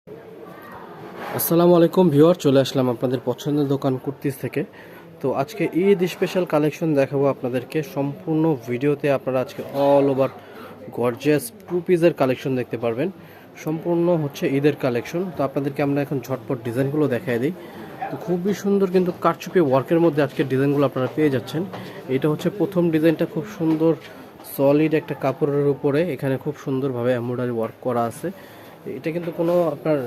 আসসালামু আলাইকুম ভিউয়ার, চলে আসলাম আপনাদের পছন্দের দোকান কুর্তিস থেকে। তো আজকে ঈদ স্পেশাল কালেকশন দেখাবো আপনাদেরকে। সম্পূর্ণ ভিডিওতে আপনারা আজকে অল ওভার গর্জিয়াস টু পিসের কালেকশন দেখতে পারবেন। সম্পূর্ণ হচ্ছে ঈদের কালেকশন। তো আপনাদেরকে আমরা এখন ঝটপট ডিজাইনগুলো দেখাই দিই। তো খুবই সুন্দর কিন্তু কারচুপি ওয়ার্কের মধ্যে আজকে ডিজাইনগুলো আপনারা পেয়ে যাচ্ছেন। এটা হচ্ছে প্রথম ডিজাইনটা, খুব সুন্দর সলিড একটা কাপড়ের উপরে এখানে খুব সুন্দরভাবে এমব্রয়ডারি ওয়ার্ক করা আছে। এটা কিন্তু কোনো আপনার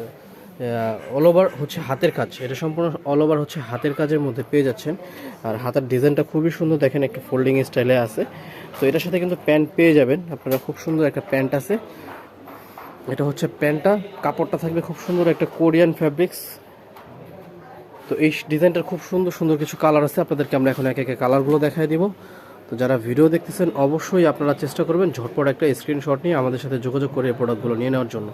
অল ওভার হচ্ছে হাতের কাজ, এটা সম্পূর্ণ অল ওভার হচ্ছে হাতের কাজের মধ্যে পেয়ে যাচ্ছেন। আর হাতের ডিজাইনটা খুবই সুন্দর, দেখেন একটু ফোল্ডিং স্টাইলে আছে। তো এটার সাথে কিন্তু প্যান্ট পেয়ে যাবেন আপনারা, খুব সুন্দর একটা প্যান্ট আছে। এটা হচ্ছে প্যান্টটা, কাপড়টা থাকবে খুব সুন্দর একটা কোরিয়ান ফ্যাব্রিক্স। তো এই ডিজাইনটার খুব সুন্দর সুন্দর কিছু কালার আছে, আপনাদেরকে আমরা এখন একে একে কালারগুলো দেখাই দিব। তো যারা ভিডিও দেখতেছেন অবশ্যই আপনারা চেষ্টা করবেন ঝটপট একটা স্ক্রিনশট নিয়ে আমাদের সাথে যোগাযোগ করে এই প্রোডাক্টগুলো নিয়ে নেওয়ার জন্য,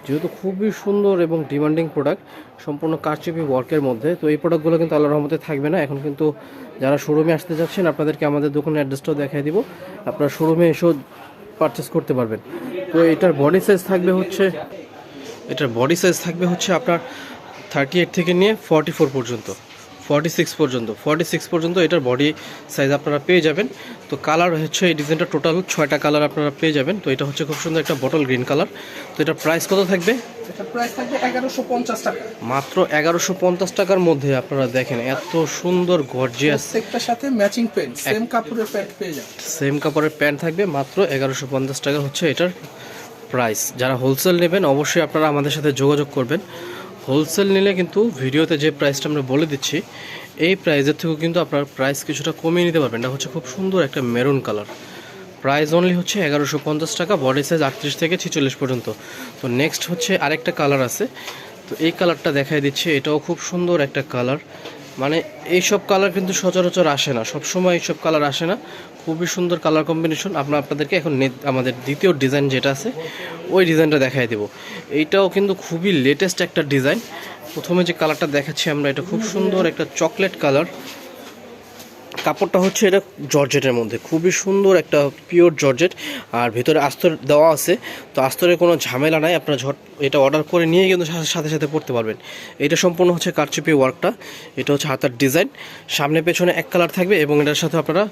যেহেতু খুবই সুন্দর এবং ডিমান্ডিং প্রোডাক্ট সম্পূর্ণ কারচুপি ওয়ার্কের মধ্যে। তো এই প্রোডাক্টগুলো কিন্তু আল্লাহর রহমতে থাকবে না। এখন কিন্তু যারা শোরুমে আসতে যাচ্ছেন আপনাদেরকে আমাদের দোকানের অ্যাড্রেসটাও দেখাই দিব, আপনারা শোরুমে এসেও পারচেস করতে পারবেন। তো এটার বডি সাইজ থাকবে হচ্ছে আপনার 38 থেকে নিয়ে 44 পর্যন্ত, 46 পর্যন্ত এটার বডি সাইজ আপনারা পেয়ে যাবেন। তো কালার হচ্ছে এই ডিজাইনটা টোটাল 6টা কালার আপনারা পেয়ে যাবেন। তো এটা হচ্ছে খুব সুন্দর একটা বটল গ্রিন কালার। তো এটার প্রাইস কত থাকবে? এটা প্রাইস থাকবে 1150 টাকা। মাত্র 1150 টাকার মধ্যে আপনারা দেখেন এত সুন্দর গর্জিয়াস, প্রত্যেকটার সাথে ম্যাচিং প্যান্ট, সেম কাপড়ের প্যান্ট পেয়ে যাবেন। সেম কাপড়ের প্যান্ট থাকবে, মাত্র 1150 টাকা হচ্ছে এটার প্রাইস। যারা হোলসেল নেবেন অবশ্যই আপনারা আমাদের সাথে যোগাযোগ করবেন। হোলসেল নিলে কিন্তু ভিডিওতে যে প্রাইসটা আমরা বলে দিচ্ছি এই প্রাইসের থেকেও কিন্তু আপনার প্রাইস কিছুটা কমিয়ে নিতে পারবেন। এটা হচ্ছে খুব সুন্দর একটা মেরুন কালার, প্রাইস অনলি হচ্ছে 1150 টাকা, বডি সাইজ 38 থেকে 46 পর্যন্ত। তো নেক্সট হচ্ছে আরেকটা কালার আছে, তো এই কালারটা দেখাই দিচ্ছি। এটাও খুব সুন্দর একটা কালার, মানে এইসব কালার কিন্তু সচরাচর আসে না, সবসময় এইসব কালার আসে না। খুবই সুন্দর কালার কম্বিনেশন। আপনাদেরকে এখন আমাদের দ্বিতীয় ডিজাইন যেটা আছে ওই ডিজাইনটা দেখাই দেবো। এইটাও কিন্তু খুবই লেটেস্ট একটা ডিজাইন। প্রথমে যে কালারটা দেখাচ্ছি আমরা, এটা খুব সুন্দর একটা চকলেট কালার। কাপড়টা হচ্ছে এটা জর্জেটের মধ্যে, খুবই সুন্দর একটা পিওর জর্জেট, আর ভিতরে আস্তর দেওয়া আছে। তো আস্তরের কোনো ঝামেলা নাই, আপনারা এটা অর্ডার করে নিয়ে কিন্তু সাথে সাথে পড়তে পারবেন। এটা সম্পূর্ণ হচ্ছে কারচুপি ওয়ার্কটা। এটা হচ্ছে হাতার ডিজাইন, সামনে পেছনে এক কালার থাকবে এবং এটার সাথে আপনারা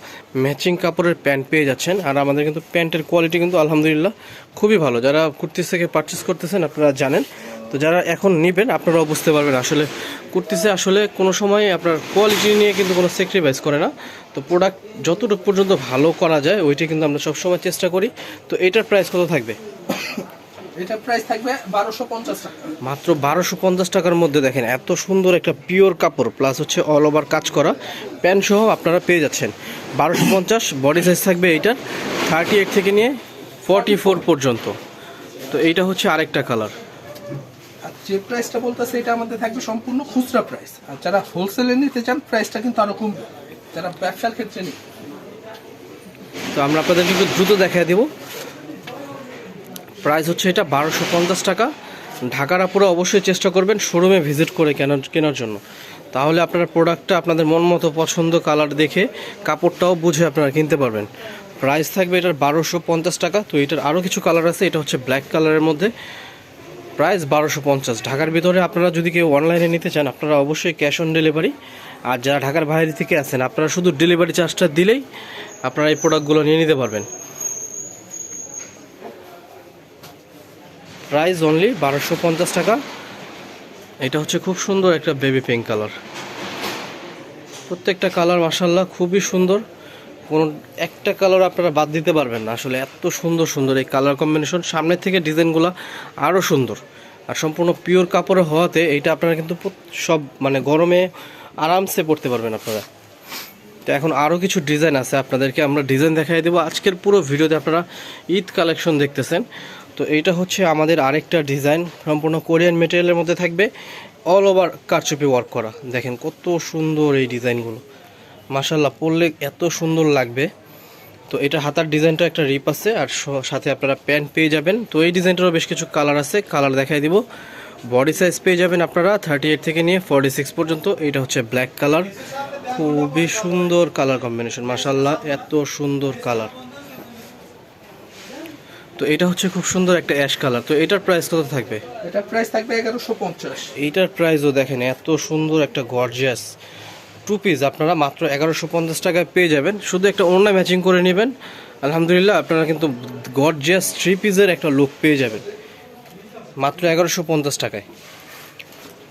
ম্যাচিং কাপড়ের প্যান্ট পেয়ে যাচ্ছেন। আর আমাদের কিন্তু প্যান্টের কোয়ালিটি কিন্তু আলহামদুলিল্লাহ খুবই ভালো। যারা কুর্তিস থেকে পারচেস করতেছেন আপনারা জানেন। তো যারা এখন নেবেন আপনারাও বুঝতে পারবেন আসলে কুর্তিসে আসলে কোনো সময় আপনার কোয়ালিটি নিয়ে কিন্তু কোনো স্যাক্রিফাইস করে না। তো প্রোডাক্ট যতটুকু পর্যন্ত ভালো করা যায় ওইটাই কিন্তু আমরা সবসময় চেষ্টা করি। তো এটার প্রাইস কত থাকবে? এটা প্রাইস থাকবে 1250 টাকা। মাত্র 1250 টাকার মধ্যে দেখেন এত সুন্দর একটা পিওর কাপড় প্লাস হচ্ছে অল ওভার কাজ করা প্যান্ট সহ আপনারা পেয়ে যাচ্ছেন 1250। বডি সাইজ থাকবে এইটার 38 থেকে নিয়ে 44 পর্যন্ত। তো এইটা হচ্ছে আরেকটা কালার। আর যে প্রাইসটা বলতেছে এটা আমাদের থাকবে সম্পূর্ণ খুচরা প্রাইস, আর যারা হোলসেলে নিতে চান প্রাইসটা কিন্তু আরো কমবে, যারা ব্যবসার ক্ষেত্রে নিন। তো আমরা আপনাদের কিন্তু দ্রুত দেখাই দেব। প্রাইস হচ্ছে এটা 1250 টাকা। ঢাকার আপুরা অবশ্যই চেষ্টা করবেন শোরুমে ভিজিট করে কেনার জন্য, তাহলে আপনারা প্রোডাক্টটা আপনাদের মন মতো পছন্দ কালার দেখে কাপড়টাও বুঝে আপনারা কিনতে পারবেন। প্রাইস থাকবে এটার 1250 টাকা। তো এটার আরও কিছু কালার আছে, এটা হচ্ছে ব্ল্যাক কালারের মধ্যে, প্রাইস 1250। ঢাকার ভিতরে আপনারা যদি কেউ অনলাইনে নিতে চান আপনারা অবশ্যই ক্যাশ অন ডেলিভারি, আর যারা ঢাকার বাইরে থেকে আছেন আপনারা শুধু ডেলিভারি চার্জটা দিলেই আপনারা এই প্রোডাক্টগুলো নিয়ে নিতে পারবেন। প্রাইস অনলি 1250 টাকা। এটা হচ্ছে খুব সুন্দর একটা বেবি পিঙ্ক কালার। প্রত্যেকটা কালার মাশাআল্লাহ খুবই সুন্দর, কোনো একটা কালার আপনারা বাদ দিতে পারবেন না। আসলে এত সুন্দর সুন্দর এই কালার কম্বিনেশন, সামনের থেকে ডিজাইনগুলো আরও সুন্দর, আর সম্পূর্ণ পিওর কাপড়ে হওয়াতে এইটা আপনারা কিন্তু সব মানে গরমে আরামসে পরতে পারবেন আপনারা। তো এখন আরও কিছু ডিজাইন আছে, আপনাদেরকে আমরা ডিজাইন দেখাই দেবো। আজকের পুরো ভিডিওতে আপনারা ঈদ কালেকশন দেখতেছেন। তো এইটা হচ্ছে আমাদের আরেকটা ডিজাইন, সম্পূর্ণ কোরিয়ান মেটেরিয়ালের মধ্যে থাকবে, অল ওভার কারচুপি ওয়ার্ক করা। দেখেন কত সুন্দর এই ডিজাইনগুলো, মাশাআল্লাহ পরলে এত সুন্দর লাগবে। তো এটা হাতার ডিজাইনটা একটা রিপ আছে, আর সাথে আপনারা প্যান্ট পেয়ে যাবেন। তো এই ডিজাইনটারও বেশ কিছু কালার আছে, কালার দেখাই দিব। বডি সাইজ পেয়ে যাবেন আপনারা 38 থেকে নিয়ে 46 পর্যন্ত। এটা হচ্ছে ব্ল্যাক কালার, খুবই সুন্দর কালার কম্বিনেশন, মাশাআল্লাহ এত সুন্দর কালার। তো এটা হচ্ছে খুব সুন্দর একটা অ্যাশ কালার, তো এটার প্রাইস কত থাকবে? এটার প্রাইস থাকবে 1150। এইটার প্রাইসও দেখেন, এত সুন্দর একটা গর্জিয়াস টু পিস আপনারা মাত্র 1150 টাকায় পেয়ে যাবেন। শুধু একটা ওড়না ম্যাচিং করে নেবেন, আলহামদুলিল্লাহ আপনারা কিন্তু গর্জিয়াস থ্রি পিসের একটা লুক পেয়ে যাবেন মাত্র 1150 টাকায়।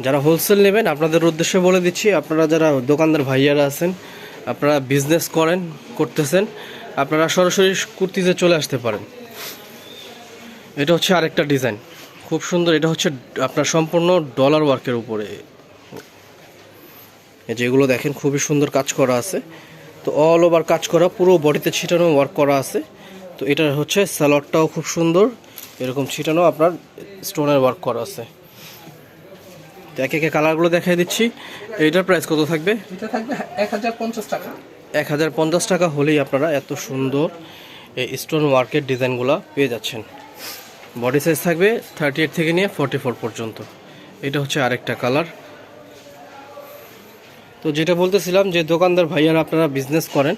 যারা হোলসেল নেবেন আপনাদের উদ্দেশ্যে বলে দিচ্ছি, আপনারা যারা দোকানদার ভাইয়ারা আছেন, আপনারা বিজনেস করতেছেন, আপনারা সরাসরি কুর্তিতে চলে আসতে পারেন। এটা হচ্ছে আরেকটা ডিজাইন, খুব সুন্দর। এটা হচ্ছে আপনার সম্পূর্ণ ডলার ওয়ার্কের উপরে, যেগুলো দেখেন খুবই সুন্দর কাজ করা আছে। তো অল ওভার কাজ করা, পুরো বডিতে ছিটানো ওয়ার্ক করা আছে। তো এটা হচ্ছে সালোয়ারটাও খুব সুন্দর, এরকম ছিটানো আপনার স্টোনের ওয়ার্ক করা আছে। তো একে একে কালারগুলো দেখাই দিচ্ছি। এইটার প্রাইস কত থাকবে? এটা থাকবে 1050 টাকা। 1050 টাকা হলেই আপনারা এত সুন্দর এই স্টোন ওয়ার্কের ডিজাইনগুলো পেয়ে যাচ্ছেন। বডি সাইজ থাকবে 38 থেকে নিয়ে 44 পর্যন্ত। এটা হচ্ছে আরেকটা কালার। তো যেটা বলতেছিলাম যে দোকানদার ভাইয়ারা আপনারা বিজনেস করেন,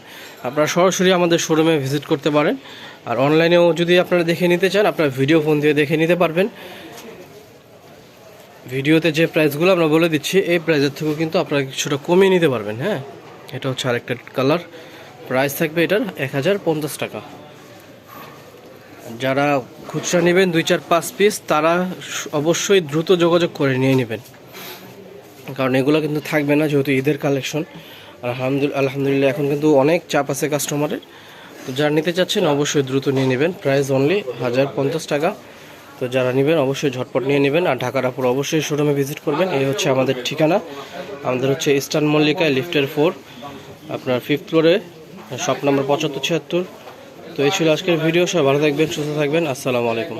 আপনারা সরাসরি আমাদের শোরুমে ভিজিট করতে পারেন। আর অনলাইনেও যদি আপনারা দেখে নিতে চান, আপনারা ভিডিও ফোন দিয়ে দেখে নিতে পারবেন। ভিডিওতে যে প্রাইসগুলো আমরা বলে দিচ্ছি, এই প্রাইসের থেকেও কিন্তু আপনারা কিছুটা কমিয়ে নিতে পারবেন। হ্যাঁ, এটা হচ্ছে আরেকটা কালার। প্রাইস থাকবে এটার 1050 টাকা। যারা খুচরা নেবেন 2, 4, 5 পিস, তারা অবশ্যই দ্রুত যোগাযোগ করে নিয়ে নেবেন, কারণ এগুলো কিন্তু থাকবে না, যেহেতু ঈদের কালেকশন। আলহামদুলিল্লাহ এখন কিন্তু অনেক চাপ আছে কাস্টমারের। তো যারা নিতে চাচ্ছেন অবশ্যই দ্রুত নিয়ে নেবেন। প্রাইস অনলি 1050 টাকা। তো যারা নেবেন অবশ্যই ঝটপট নিয়ে নেবেন। আর ঢাকার আপুর অবশ্যই শোরুমে ভিজিট করবেন। এই হচ্ছে আমাদের ঠিকানা। আমাদের হচ্ছে ইস্টার্ন মল্লিকায় লিফটের 4, আপনার 5th ফ্লোরে, শপ নাম্বার 7576। তো এই ছিল আজকের ভিডিও। সবাই ভালো থাকবেন, সুস্থ থাকবেন। আসসালামু আলাইকুম।